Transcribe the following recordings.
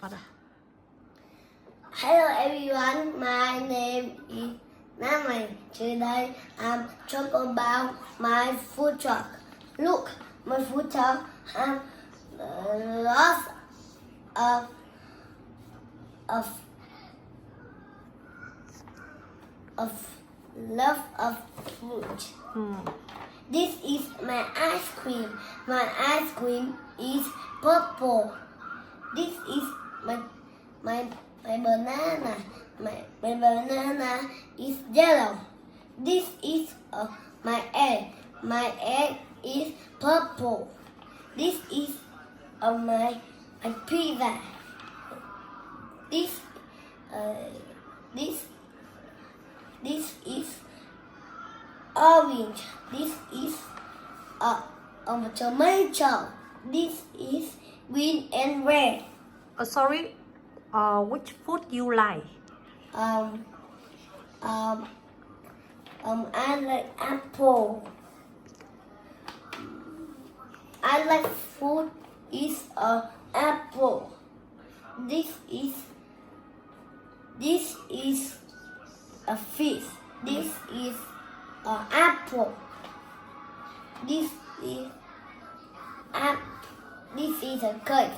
Father. Hello everyone, my name is Namai. Today I'm talking about my food truck. Look, my food truck has lots of love of food. This is my ice cream. My ice cream is purple. This is my banana. My banana is yellow. This is my egg. My egg is purple. This is my pizza. This is orange. This is a tomato. This is green and red. Sorry, which food you like? I like apple. I like food is apple. This is a fish. This is apple. This is a cake.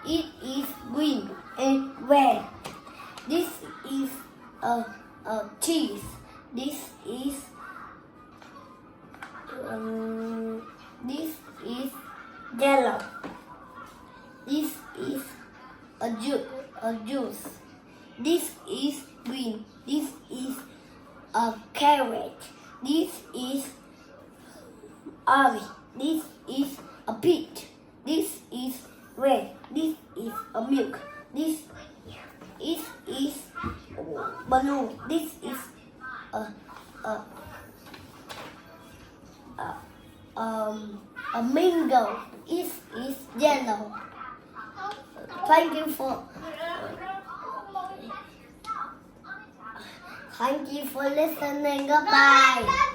It is green and red. This is a cheese. This is yellow. This is a juice. This is green. This is a carrot. This is orange. This is a peach. This is red. This is a milk. This is balloon. This is a mango. It is yellow. Thank you for listening. Goodbye.